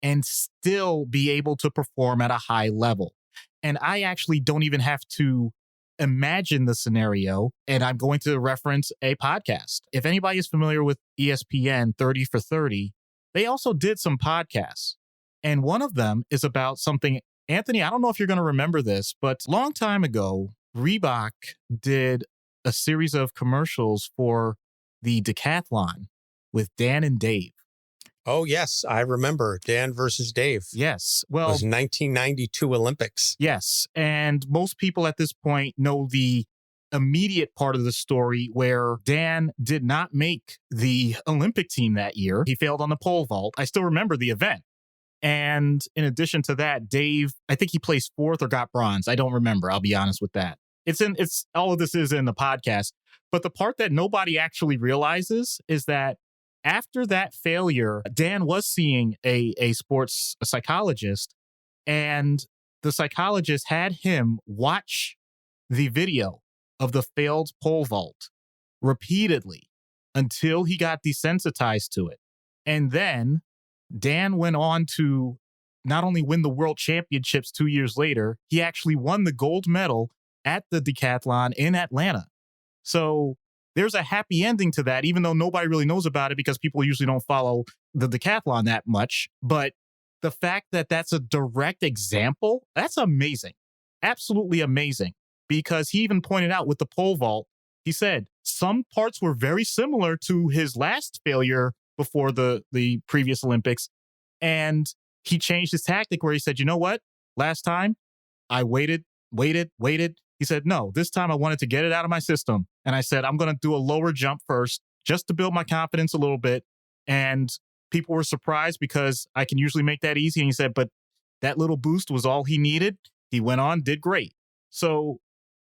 and still be able to perform at a high level. And I actually don't even have to imagine the scenario, and I'm going to reference a podcast. If anybody is familiar with ESPN 30 for 30, they also did some podcasts. And one of them is about something, Anthony, I don't know if you're going to remember this, but a long time ago, Reebok did a series of commercials for the decathlon with Dan and Dave. Oh, yes. I remember Dan versus Dave. Yes. It Well, was 1992 Olympics. yes. And most people at this point know the immediate part of the story where Dan did not make the Olympic team that year. He failed on the pole vault. I still remember the event. And in addition to that, Dave, I think he placed fourth or got bronze. I don't remember. I'll be honest with that. It's all of this is in the podcast. But the part that nobody actually realizes is that after that failure, Dan was seeing a sports psychologist, and the psychologist had him watch the video of the failed pole vault repeatedly until he got desensitized to it. And then Dan went on to not only win the world championships 2 years later, he actually won the gold medal at the decathlon in Atlanta. So there's a happy ending to that, even though nobody really knows about it because people usually don't follow the decathlon that much. But the fact that that's a direct example, that's amazing. Absolutely amazing. Because he even pointed out with the pole vault, he said some parts were very similar to his last failure before the previous Olympics. And he changed his tactic where he said, you know what? Last time I waited. He said, no, this time I wanted to get it out of my system. And I said, I'm going to do a lower jump first just to build my confidence a little bit. And people were surprised because I can usually make that easy. And he said, but that little boost was all he needed. He went on, did great. So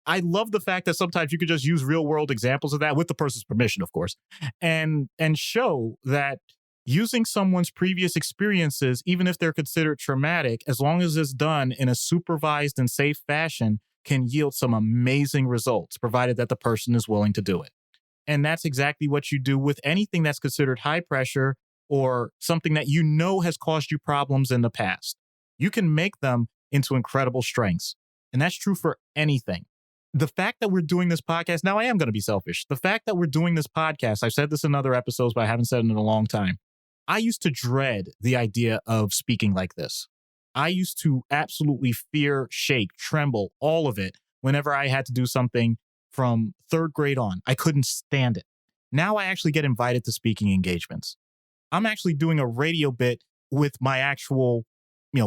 I love the fact that sometimes you could just use real world examples of that with the person's permission, of course, and show that using someone's previous experiences, even if they're considered traumatic, as long as it's done in a supervised and safe fashion, can yield some amazing results, provided that the person is willing to do it. And that's exactly what you do with anything that's considered high pressure or something that you know has caused you problems in the past. You can make them into incredible strengths. And that's true for anything. The fact that we're doing this podcast, now I am going to be selfish. The fact that we're doing this podcast, I've said this in other episodes, but I haven't said it in a long time. I used to dread the idea of speaking like this. I used to absolutely fear, shake, tremble, all of it whenever I had to do something from third grade on. I couldn't stand it. Now I actually get invited to speaking engagements. I'm actually doing a radio bit with my actual,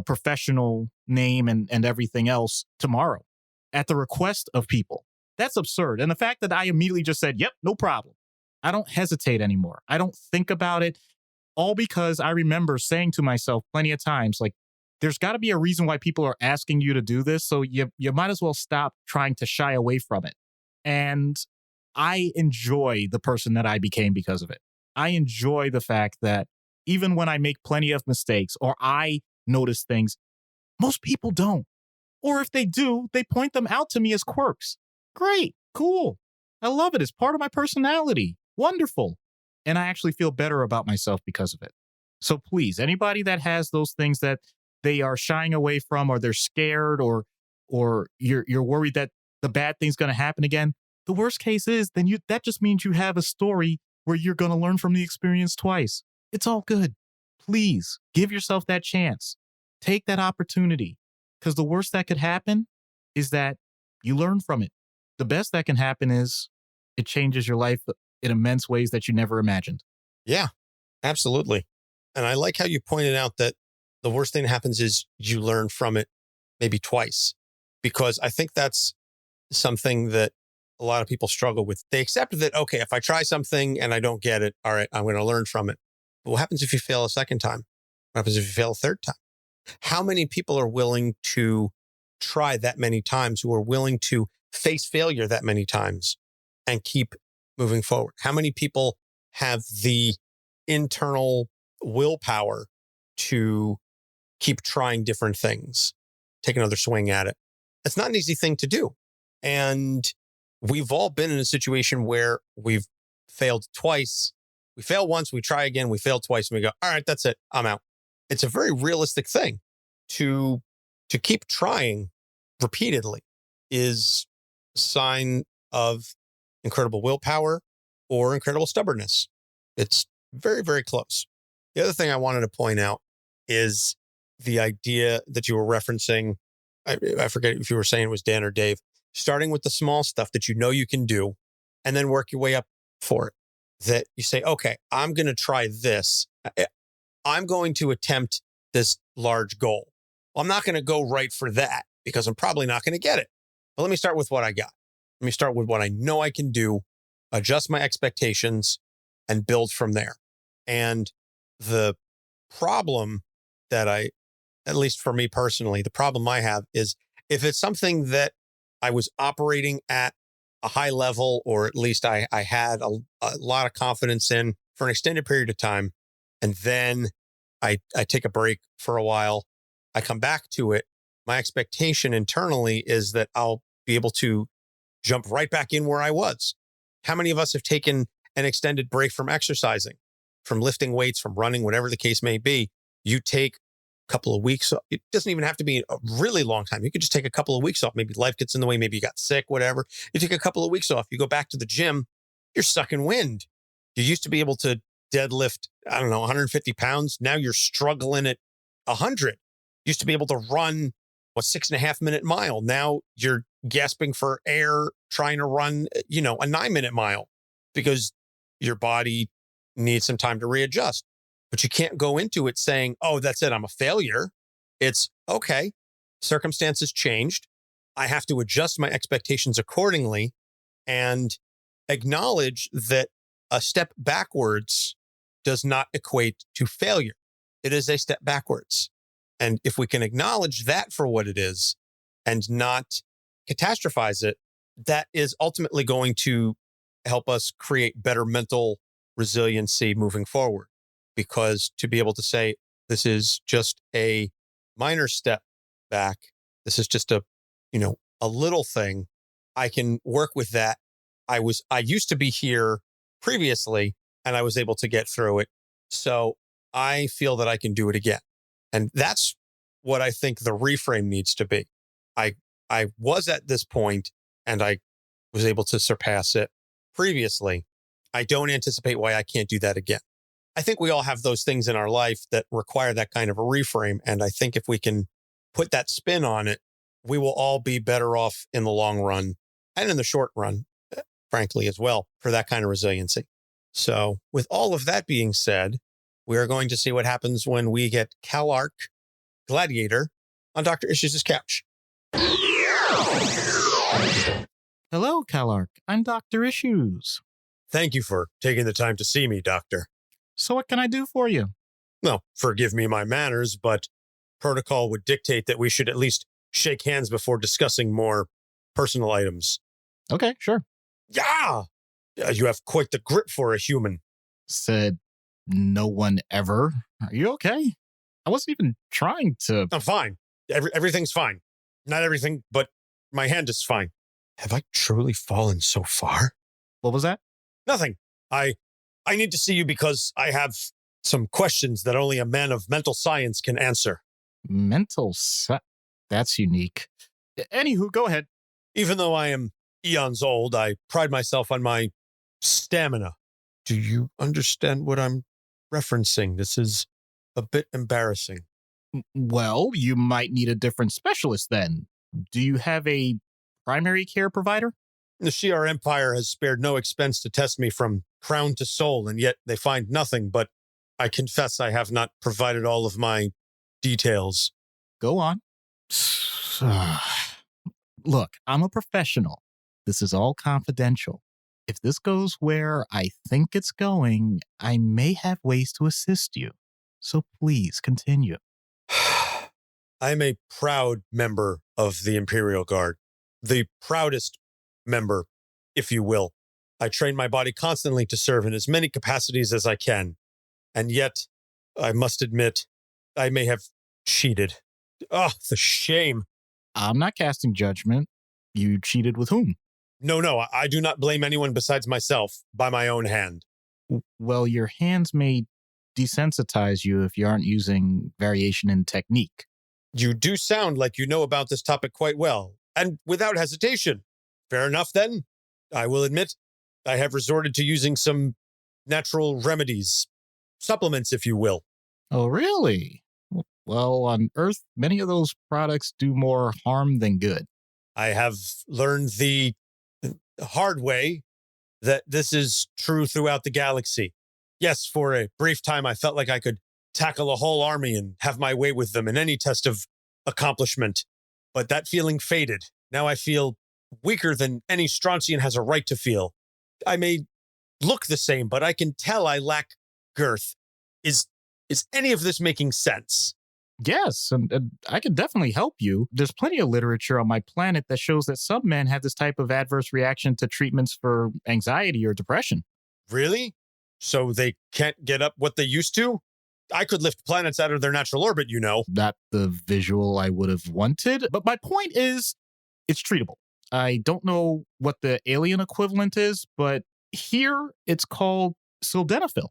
professional name and everything else tomorrow at the request of people. That's absurd. And the fact that I immediately just said, yep, no problem. I don't hesitate anymore. I don't think about it, all because I remember saying to myself plenty of times, like, there's got to be a reason why people are asking you to do this. So you might as well stop trying to shy away from it. And I enjoy the person that I became because of it. I enjoy the fact that even when I make plenty of mistakes or I notice things, most people don't. Or if they do, they point them out to me as quirks. Great, cool. I love it. It's part of my personality. Wonderful. And I actually feel better about myself because of it. So please, anybody that has those things that they are shying away from, or they're scared, or you're worried that the bad thing's going to happen again, the worst case is then that just means you have a story where you're going to learn from the experience twice. It's all good. Please give yourself that chance. Take that opportunity, because the worst that could happen is that you learn from it. The best that can happen is it changes your life in immense ways that you never imagined. Yeah, absolutely. And I like how you pointed out that the worst thing that happens is you learn from it maybe twice, because I think that's something that a lot of people struggle with. They accept that, okay, if I try something and I don't get it, all right, I'm going to learn from it. But what happens if you fail a second time? What happens if you fail a third time? How many people are willing to try that many times, who are willing to face failure that many times and keep moving forward? How many people have the internal willpower to keep trying different things, take another swing at it? It's not an easy thing to do. And we've all been in a situation where we've failed twice. We fail once, we try again, we fail twice, and we go, all right, that's it, I'm out. It's a very realistic thing to keep trying repeatedly is a sign of incredible willpower or incredible stubbornness. It's very, very close. The other thing I wanted to point out is the idea that you were referencing. I forget if you were saying it was Dan or Dave, starting with the small stuff that you know you can do and then work your way up for it. That you say, okay, I'm going to try this. I'm going to attempt this large goal. Well, I'm not going to go right for that because I'm probably not going to get it. But let me start with what I got. Let me start with what I know I can do, adjust my expectations, and build from there. And the problem that at least for me personally, the problem I have is if it's something that I was operating at a high level, or at least I had a lot of confidence in for an extended period of time, and then I take a break for a while, I come back to it, my expectation internally is that I'll be able to jump right back in where I was. How many of us have taken an extended break from exercising, from lifting weights, from running, whatever the case may be? You take a couple of weeks. It doesn't even have to be a really long time. You could just take a couple of weeks off. Maybe life gets in the way. Maybe you got sick, whatever. You take a couple of weeks off. You go back to the gym. You're sucking wind. You used to be able to deadlift, 150 pounds. Now you're struggling at 100. Used to be able to run 6.5 minute mile. Now you're gasping for air trying to run, a 9-minute mile because your body needs some time to readjust. But you can't go into it saying, oh, that's it, I'm a failure. It's okay. Circumstances changed. I have to adjust my expectations accordingly and acknowledge that a step backwards does not equate to failure. It is a step backwards. And if we can acknowledge that for what it is and not catastrophize it, that is ultimately going to help us create better mental resiliency moving forward. Because to be able to say, this is just a minor step back, this is just a little thing, I can work with that. I used to be here previously and I was able to get through it. So I feel that I can do it again. And that's what I think the reframe needs to be. I was at this point and I was able to surpass it previously. I don't anticipate why I can't do that again. I think we all have those things in our life that require that kind of a reframe. And I think if we can put that spin on it, we will all be better off in the long run and in the short run, frankly, as well, for that kind of resiliency. So with all of that being said, we are going to see what happens when we get Kallark, Gladiator, on Dr. Issues' couch. Hello, Kallark. I'm Dr. Issues. Thank you for taking the time to see me, Doctor. So what can I do for you? Well, forgive me my manners, but protocol would dictate that we should at least shake hands before discussing more personal items. Okay, sure. Yeah! You have quite the grip for a human. Said no one ever. Are you okay? I wasn't even trying to... I'm fine. Everything's fine. Not everything, but my hand is fine. Have I truly fallen so far? What was that? Nothing. I need to see you because I have some questions that only a man of mental science can answer. That's unique. Anywho, go ahead. Even though I am eons old, I pride myself on my stamina. Do you understand what I'm referencing? This is a bit embarrassing. Well, you might need a different specialist then. Do you have a primary care provider? The Shi'ar Empire has spared no expense to test me from crown to soul, and yet they find nothing, but I confess I have not provided all of my details. Go on. Look, I'm a professional. This is all confidential. If this goes where I think it's going, I may have ways to assist you. So please continue. I'm a proud member of the Imperial Guard, the proudest member, if you will. I train my body constantly to serve in as many capacities as I can. And yet, I must admit, I may have cheated. Oh, the shame. I'm not casting judgment. You cheated with whom? No, I do not blame anyone besides myself by my own hand. Well, your hands may desensitize you if you aren't using variation in technique. You do sound like you know about this topic quite well, and without hesitation. Fair enough, then. I will admit, I have resorted to using some natural remedies, supplements, if you will. Oh, really? Well, on Earth, many of those products do more harm than good. I have learned the hard way that this is true throughout the galaxy. Yes, for a brief time, I felt like I could tackle a whole army and have my way with them in any test of accomplishment. But that feeling faded. Now I feel weaker than any Strontian has a right to feel. I may look the same, but I can tell I lack girth. Is any of this making sense? Yes, and I can definitely help you. There's plenty of literature on my planet that shows that some men have this type of adverse reaction to treatments for anxiety or depression. Really? So they can't get up what they used to? I could lift planets out of their natural orbit, you know. Not the visual I would have wanted, but my point is, it's treatable. I don't know what the alien equivalent is, but here it's called sildenafil.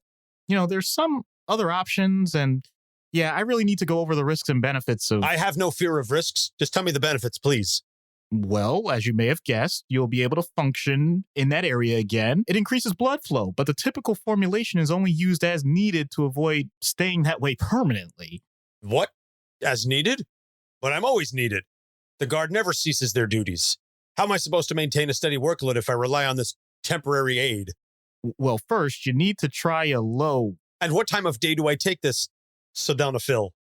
There's some other options, and yeah, I really need to go over the risks and benefits of... I have no fear of risks. Just tell me the benefits, please. Well, as you may have guessed, you'll be able to function in that area again. It increases blood flow, but the typical formulation is only used as needed to avoid staying that way permanently. What? As needed? But I'm always needed. The Guard never ceases their duties. How am I supposed to maintain a steady workload if I rely on this temporary aid? Well, first, you need to try a low... And what time of day do I take this sildenafil?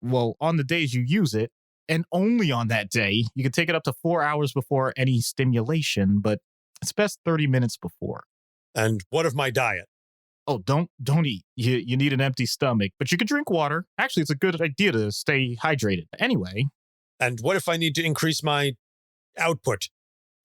Well, on the days you use it, and only on that day, you can take it up to 4 hours before any stimulation, but it's best 30 minutes before. And what of my diet? Oh, don't eat. You need an empty stomach, but you can drink water. Actually, it's a good idea to stay hydrated. Anyway. And what if I need to increase my output?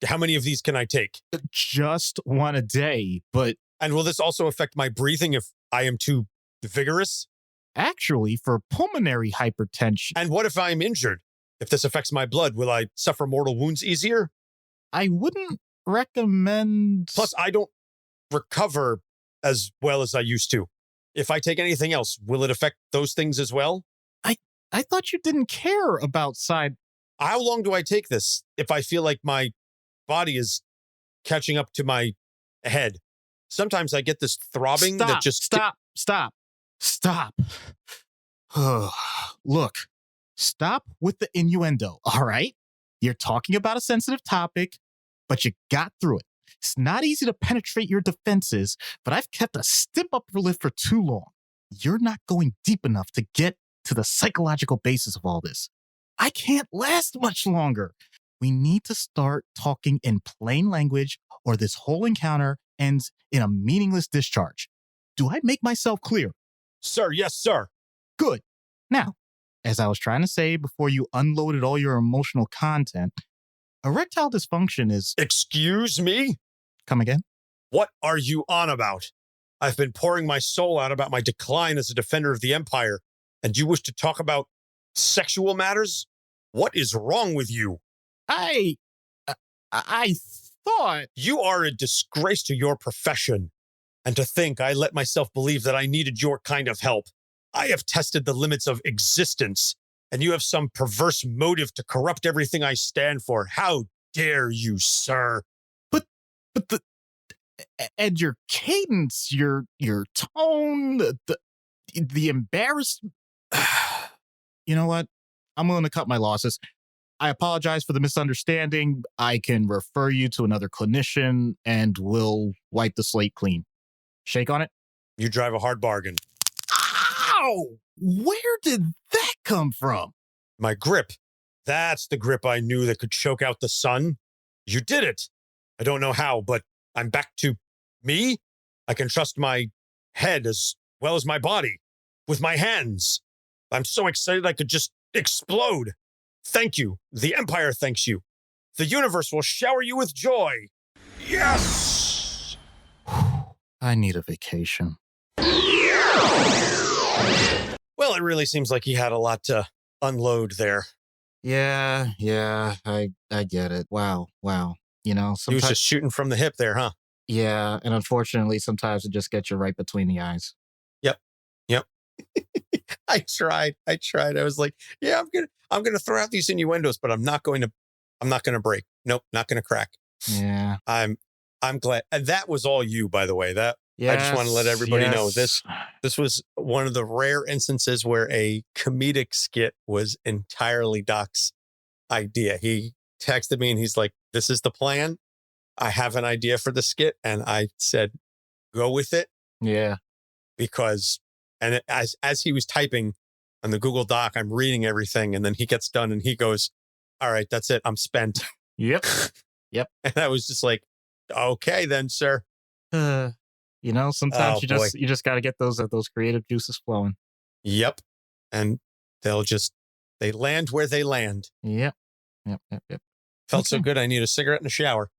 How many of these can I take? Just one a day, but... And will this also affect my breathing if I am too vigorous? Actually, for pulmonary hypertension... And what if I'm injured? If this affects my blood, will I suffer mortal wounds easier? I wouldn't recommend... Plus, I don't recover as well as I used to. If I take anything else, will it affect those things as well? I thought you didn't care about side... How long do I take this if I feel like my body is catching up to my head? Sometimes I get this throbbing that just... Stop. Look, stop with the innuendo, all right? You're talking about a sensitive topic, but you got through it. It's not easy to penetrate your defenses, but I've kept a stiff upper lip for too long. You're not going deep enough to get to the psychological basis of all this. I can't last much longer. We need to start talking in plain language, or this whole encounter ends in a meaningless discharge. Do I make myself clear? Sir, yes, sir. Good. Now, as I was trying to say before you unloaded all your emotional content, erectile dysfunction is... Excuse me? Come again? What are you on about? I've been pouring my soul out about my decline as a defender of the Empire, and you wish to talk about sexual matters? What is wrong with you? I thought... You are a disgrace to your profession. And to think I let myself believe that I needed your kind of help. I have tested the limits of existence, and you have some perverse motive to corrupt everything I stand for. How dare you, sir? But and your cadence, your tone, the embarrassment... You know what? I'm willing to cut my losses. I apologize for the misunderstanding. I can refer you to another clinician, and we'll wipe the slate clean. Shake on it. You drive a hard bargain. Ow! Where did that come from? My grip. That's the grip I knew that could choke out the sun. You did it. I don't know how, but I'm back to me. I can trust my head as well as my body with my hands. I'm so excited I could just explode. Thank you. The Empire thanks you. The universe will shower you with joy. Yes! I need a vacation. Well, it really seems like he had a lot to unload there. Yeah, I get it. Wow. You know, He was sometimes, just shooting from the hip there, huh? yeah, and unfortunately, sometimes it just gets you right between the eyes. Yep. I tried. I was like, yeah, I'm gonna throw out these innuendos, but I'm not going to break. Nope, not gonna crack. Yeah. I'm glad. And that was all you, by the way. I just want to let everybody know this was one of the rare instances where a comedic skit was entirely Doc's idea. He texted me and he's like, this is the plan. I have an idea for the skit. And I said, go with it. Yeah. Because, and as he was typing on the Google Doc, I'm reading everything. And then he gets done and he goes, all right, that's it. I'm spent. Yep. And I was just like, okay, then, sir. You know, sometimes Oh, you just got to get those creative juices flowing. Yep. And they land where they land. Yep. Felt so Okay. good. I need a cigarette and a shower.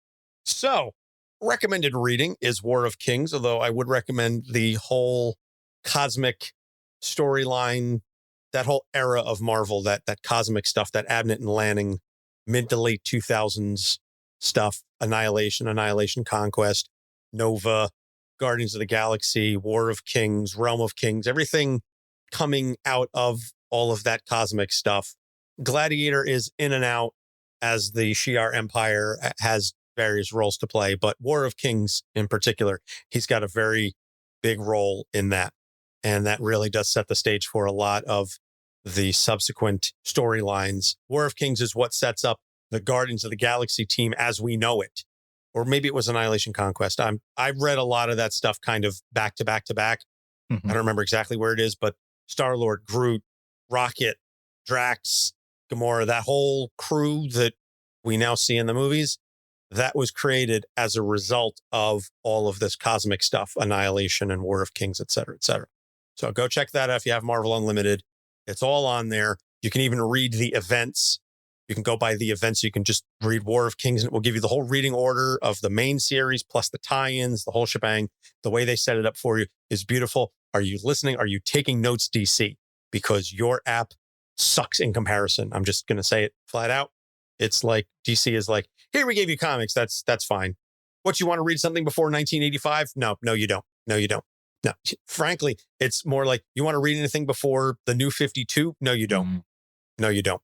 So recommended reading is War of Kings, although I would recommend the whole cosmic storyline, that whole era of Marvel, that cosmic stuff, that Abnett and Lanning, mid to late 2000s stuff, Annihilation, Conquest, Nova, Guardians of the Galaxy, War of Kings, Realm of Kings, everything coming out of all of that cosmic stuff. Gladiator is in and out as the Shi'ar Empire has various roles to play, but War of Kings in particular, he's got a very big role in that. And that really does set the stage for a lot of the subsequent storylines. War of Kings is what sets up the Guardians of the Galaxy team as we know it. Or maybe it was Annihilation Conquest. I've read a lot of that stuff kind of back to back to back. Mhm. I don't remember exactly where it is, but Star-Lord, Groot, Rocket, Drax, Gamora, that whole crew that we now see in the movies, that was created as a result of all of this cosmic stuff, Annihilation and War of Kings, et cetera, et cetera. So go check that out if you have Marvel Unlimited. It's all on there. You can even read the events. You can go by the events. You can just read War of Kings and it will give you the whole reading order of the main series, plus the tie-ins, the whole shebang. The way they set it up for you is beautiful. Are you listening? Are you taking notes, DC? Because your app sucks in comparison. I'm just going to say it flat out. It's like DC is like, here, we gave you comics. That's fine. What, you want to read something before 1985? No, you don't. No, frankly, it's more like, you want to read anything before the New 52? No, you don't. No, you don't.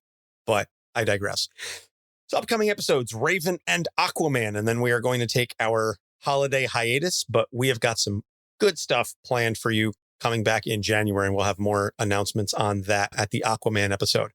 But I digress. So upcoming episodes, Raven and Aquaman. And then we are going to take our holiday hiatus, but we have got some good stuff planned for you coming back in January. And we'll have more announcements on that at the Aquaman episode.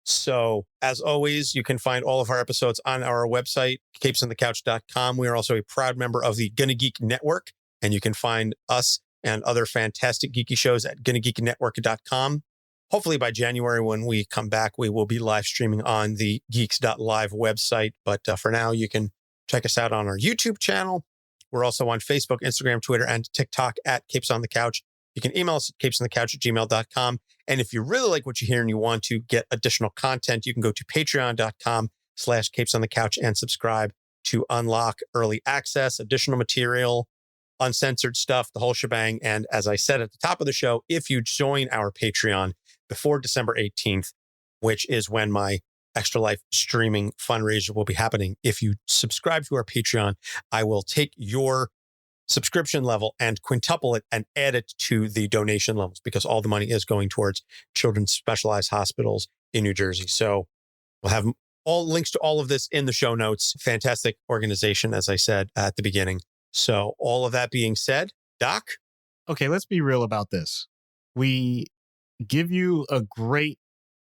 So as always, you can find all of our episodes on our website, capesonthecouch.com. We are also a proud member of the Gonna Geek Network, and you can find us and other fantastic geeky shows at GonnaGeekNetwork.com. Hopefully by January, when we come back, we will be live streaming on the geeks.live website. But for now, you can check us out on our YouTube channel. We're also on Facebook, Instagram, Twitter, and TikTok at Capes on the Couch. You can email us at capesonthecouch@gmail.com. And if you really like what you hear and you want to get additional content, you can go to patreon.com/capesonthecouch and subscribe to unlock early access, additional material, uncensored stuff, the whole shebang. And as I said at the top of the show, if you join our Patreon before December 18th, which is when my Extra Life streaming fundraiser will be happening, if you subscribe to our Patreon, I will take your subscription level and quintuple it and add it to the donation levels, because all the money is going towards children's specialized hospitals in New Jersey. So we'll have all links to all of this in the show notes. Fantastic organization, as I said at the beginning. So all of that being said, Doc? Okay, let's be real about this. We give you a great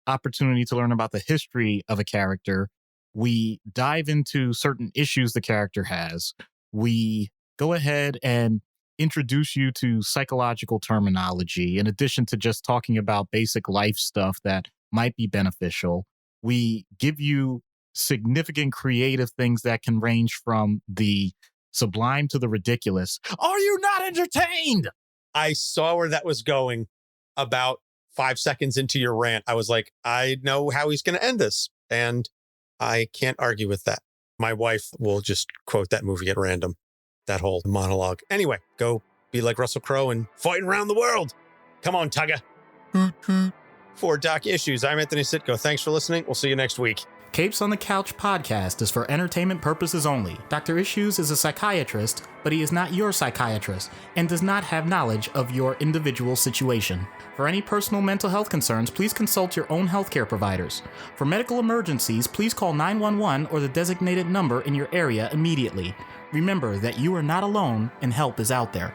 opportunity to learn about the history of a character. We dive into certain issues the character has. We go ahead and introduce you to psychological terminology, in addition to just talking about basic life stuff that might be beneficial. We give you significant creative things that can range from the sublime to the ridiculous. Are you not entertained? I saw where that was going about 5 seconds into your rant. I was like, I know how he's going to end this, and I can't argue with that. My wife will just quote that movie at random, that whole monologue. Anyway, go be like Russell Crowe and fighting around the world. Come on, Tugga. For Doc Issues, I'm Anthony Sitko. Thanks for listening. We'll see you next week. Capes on the Couch podcast is for entertainment purposes only. Dr. Issues is a psychiatrist, but he is not your psychiatrist and does not have knowledge of your individual situation. For any personal mental health concerns, please consult your own healthcare providers. For medical emergencies, please call 911 or the designated number in your area immediately. Remember that you are not alone and help is out there.